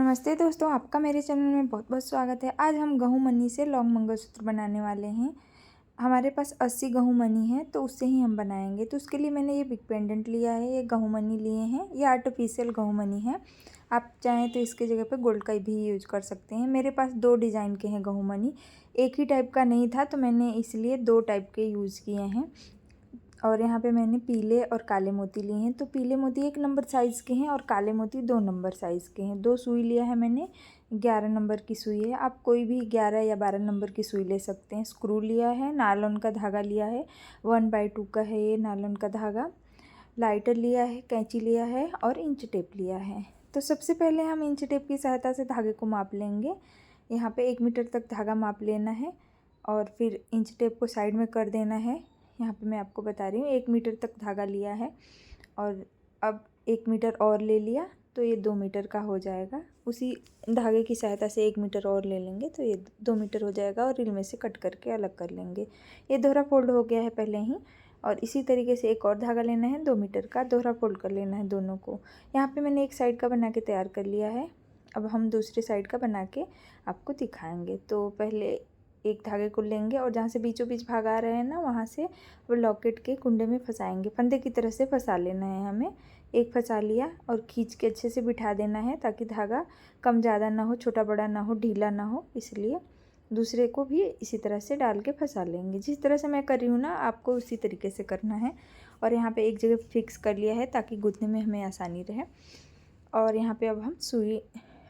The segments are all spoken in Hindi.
नमस्ते दोस्तों, आपका मेरे चैनल में बहुत बहुत स्वागत है। आज हम गहूँ मनी से लॉन्ग मंगलसूत्र बनाने वाले हैं। हमारे पास 80 गहूँ मनी है तो उससे ही हम बनाएंगे। तो उसके लिए मैंने ये बिग पेंडेंट लिया है, ये गहूँ मनी लिए हैं, ये आर्टिफिशियल गहूँ मनी है। आप चाहें तो इसके जगह पे गोल्ड का भी यूज कर सकते हैं। मेरे पास 2 डिज़ाइन के हैं गहूँ मनी, एक ही टाइप का नहीं था तो मैंने इसलिए 2 टाइप के यूज़ किए हैं। और यहाँ पे मैंने पीले और काले मोती लिए हैं। तो पीले मोती 1 नंबर साइज़ के हैं और काले मोती 2 नंबर साइज़ के हैं। 2 सुई लिया है मैंने, 11 नंबर की सुई है। आप कोई भी 11 या 12 नंबर की सुई ले सकते हैं। स्क्रू लिया है, नायलॉन का धागा लिया है, 1/2 का है ये नायलॉन का धागा। लाइटर लिया है, कैंची लिया है और इंच टेप लिया है। तो सबसे पहले हम इंच टेप की सहायता से धागे को माप लेंगे। यहाँ पे 1 मीटर तक धागा माप लेना है और फिर इंच टेप को साइड में कर देना है। यहाँ पे मैं आपको बता रही हूँ 1 मीटर तक धागा लिया है और अब 1 मीटर और ले लिया तो ये 2 मीटर का हो जाएगा। उसी धागे की सहायता से 1 मीटर और ले लेंगे तो ये 2 मीटर हो जाएगा और रील में से कट करके अलग कर लेंगे। ये दोहरा फोल्ड हो गया है पहले ही। और इसी तरीके से एक और धागा लेना है 2 मीटर का, दोहरा फोल्ड कर लेना है दोनों को। यहाँ पे मैंने एक साइड का बना के तैयार कर लिया है। अब हम दूसरी साइड का बना के आपको दिखाएंगे। तो पहले एक धागे को लेंगे और जहाँ से बीचों बीच भाग आ रहे हैं ना, वहाँ से वो लॉकेट के कुंडे में फंसाएंगे। फंदे की तरह से फंसा लेना है हमें। एक फंसा लिया और खींच के अच्छे से बिठा देना है ताकि धागा कम ज़्यादा ना हो, छोटा बड़ा ना हो, ढीला ना हो। इसलिए दूसरे को भी इसी तरह से डाल के फंसा लेंगे। जिस तरह से मैं कर रही हूँ ना, आपको उसी तरीके से करना है। और यहाँ पे एक जगह फिक्स कर लिया है ताकि गूंथने में हमें आसानी रहे। और यहाँ पे अब हम सुई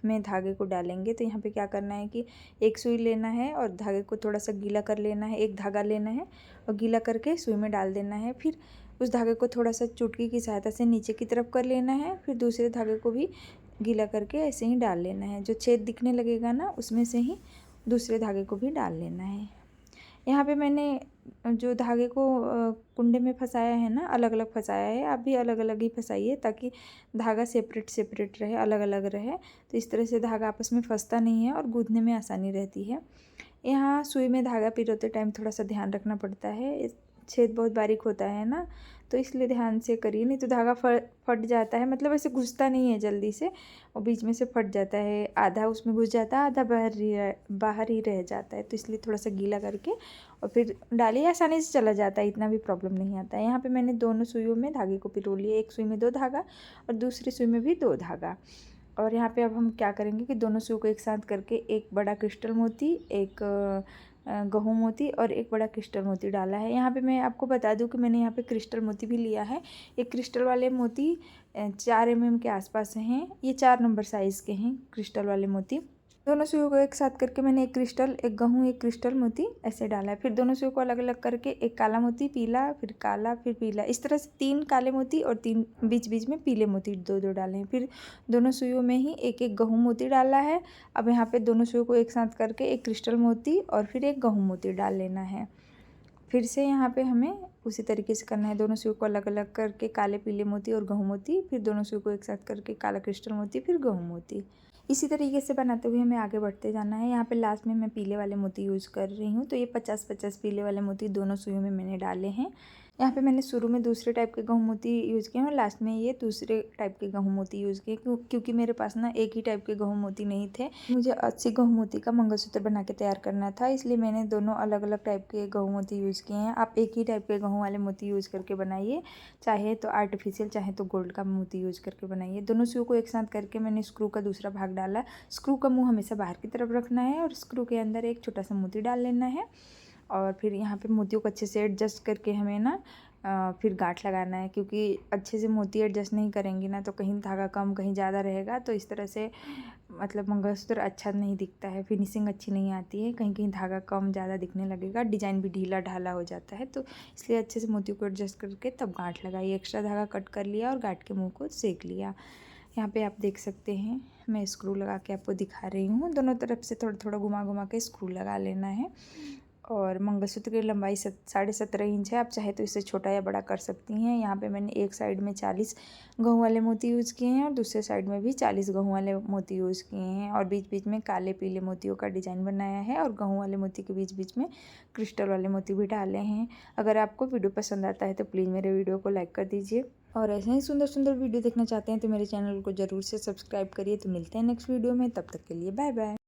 में धागे को डालेंगे। तो यहाँ पे क्या करना है कि एक सुई लेना है और धागे को थोड़ा सा गीला कर लेना है, एक धागा लेना है और गीला करके सुई में डाल देना है। फिर उस धागे को थोड़ा सा चुटकी की सहायता से नीचे की तरफ कर लेना है। फिर दूसरे धागे को भी गीला करके ऐसे ही डाल लेना है। जो छेद दिखने लगेगा ना, उसमें से ही दूसरे धागे को भी डाल लेना है। यहाँ पे मैंने जो धागे को कुंडे में फंसाया है ना, अलग अलग फंसाया है। आप भी अलग अलग ही फंसाइए ताकि धागा सेपरेट सेपरेट रहे, अलग अलग रहे। तो इस तरह से धागा आपस में फंसता नहीं है और गूंथने में आसानी रहती है। यहाँ सुई में धागा पिरोते टाइम थोड़ा सा ध्यान रखना पड़ता है। छेद बहुत बारीक होता है ना, तो इसलिए ध्यान से करिए, नहीं तो धागा फट जाता है। मतलब ऐसे घुसता नहीं है जल्दी से, और बीच में से फट जाता है। आधा उसमें घुस जाता है, आधा बाहर ही रह जाता है। तो इसलिए थोड़ा सा गीला करके और फिर डालिए, आसानी से चला जाता है, इतना भी प्रॉब्लम नहीं आता है। यहाँ पे मैंने दोनों सुइयों में धागे को पिरो लिया। एक सुई में 2 धागा और दूसरी सुई में भी 2 धागा। और यहाँ पे अब हम क्या करेंगे कि दोनों सुई को एक साथ करके एक बड़ा क्रिस्टल मोती, एक गहूँ मोती और एक बड़ा क्रिस्टल मोती डाला है। यहाँ पे मैं आपको बता दूँ कि मैंने यहाँ पे क्रिस्टल मोती भी लिया है। ये क्रिस्टल वाले मोती 4 mm के आसपास हैं। ये 4 नंबर साइज़ के हैं क्रिस्टल वाले मोती। दोनों सुइयों को एक साथ करके मैंने एक क्रिस्टल, एक गहूँ, एक क्रिस्टल मोती ऐसे डाला है। फिर दोनों सुइयों को अलग अलग करके एक काला मोती, पीला, फिर काला, फिर पीला, इस तरह से 3 काले मोती और 3 बीच बीच में पीले मोती 2-2 डाले हैं। फिर दोनों सुइयों में ही एक एक गहूँ मोती डाला है। अब यहाँ पे दोनों सुइयों को एक साथ करके एक क्रिस्टल मोती और फिर एक गहूँ मोती डाल लेना है। फिर से यहाँ पे हमें उसी तरीके से करना है। दोनों सुई को अलग अलग करके काले पीले मोती और गहूँ मोती, फिर दोनों सुई को एक साथ करके काला क्रिस्टल मोती, फिर गहूँ मोती। इसी तरीके से बनाते हुए हमें आगे बढ़ते जाना है। यहाँ पे लास्ट में मैं पीले वाले मोती यूज़ कर रही हूँ। तो ये 50-50 पीले वाले मोती दोनों सुइयों में मैंने डाले हैं। यहाँ पे मैंने शुरू में दूसरे टाइप के गहूँ मोती यूज़ किए हैं और लास्ट में ये दूसरे टाइप के गहूँ मोती यूज़ किए, क्योंकि मेरे पास ना एक ही टाइप के गहूँ मोती नहीं थे। मुझे 80 गहूँ मोती का मंगलसूत्र बना के तैयार करना था, इसलिए मैंने दोनों अलग अलग टाइप के गहूँ मोती यूज़ किए हैं। आप एक ही टाइप के गहूँ वाले मोती यूज़ करके बनाइए, चाहे तो आर्टिफिशियल चाहे तो गोल्ड का मोती यूज़ करके बनाइए। दोनों सुइयों को एक साथ करके मैंने स्क्रू का दूसरा भाग डाला। स्क्रू का मुँह हमेशा बाहर की तरफ रखना है और स्क्रू के अंदर एक छोटा सा मोती डाल लेना है। और फिर यहाँ पे मोतियों को अच्छे से एडजस्ट करके हमें ना फिर गांठ लगाना है, क्योंकि अच्छे से मोती एडजस्ट नहीं करेंगे ना तो कहीं धागा कम कहीं ज़्यादा रहेगा, तो इस तरह से मतलब मंगलसूत्र अच्छा नहीं दिखता है, फिनिशिंग अच्छी नहीं आती है। कहीं कहीं धागा कम ज़्यादा दिखने लगेगा, डिज़ाइन भी ढीला ढाला हो जाता है। तो इसलिए अच्छे से मोतियों को एडजस्ट करके तब गांठ लगाइए। एक्स्ट्रा धागा कट कर लिया और गांठ के मुँह को सेक लिया। यहाँ पे आप देख सकते हैं, मैं स्क्रू लगा के आपको दिखा रही हूँ। दोनों तरफ से थोड़ा थोड़ा घुमा घुमा के स्क्रू लगा लेना है। और मंगलसूत्र की लंबाई 17.5 इंच है। आप चाहे तो इसे छोटा या बड़ा कर सकती हैं। यहाँ पे मैंने एक साइड में 40 गहूँ वाले मोती यूज़ किए हैं और दूसरे साइड में भी 40 गहूँ वाले मोती यूज़ किए हैं। और बीच बीच में काले पीले मोतियों का डिज़ाइन बनाया है और गहूँ वाले मोती के बीच बीच में क्रिस्टल वाले मोती भी डाले हैं। अगर आपको वीडियो पसंद आता है तो प्लीज़ मेरे वीडियो को लाइक कर दीजिए। और ऐसे ही सुंदर सुंदर वीडियो देखना चाहते हैं तो मेरे चैनल को ज़रूर से सब्सक्राइब करिए। तो मिलते हैं नेक्स्ट वीडियो में, तब तक के लिए बाय बाय।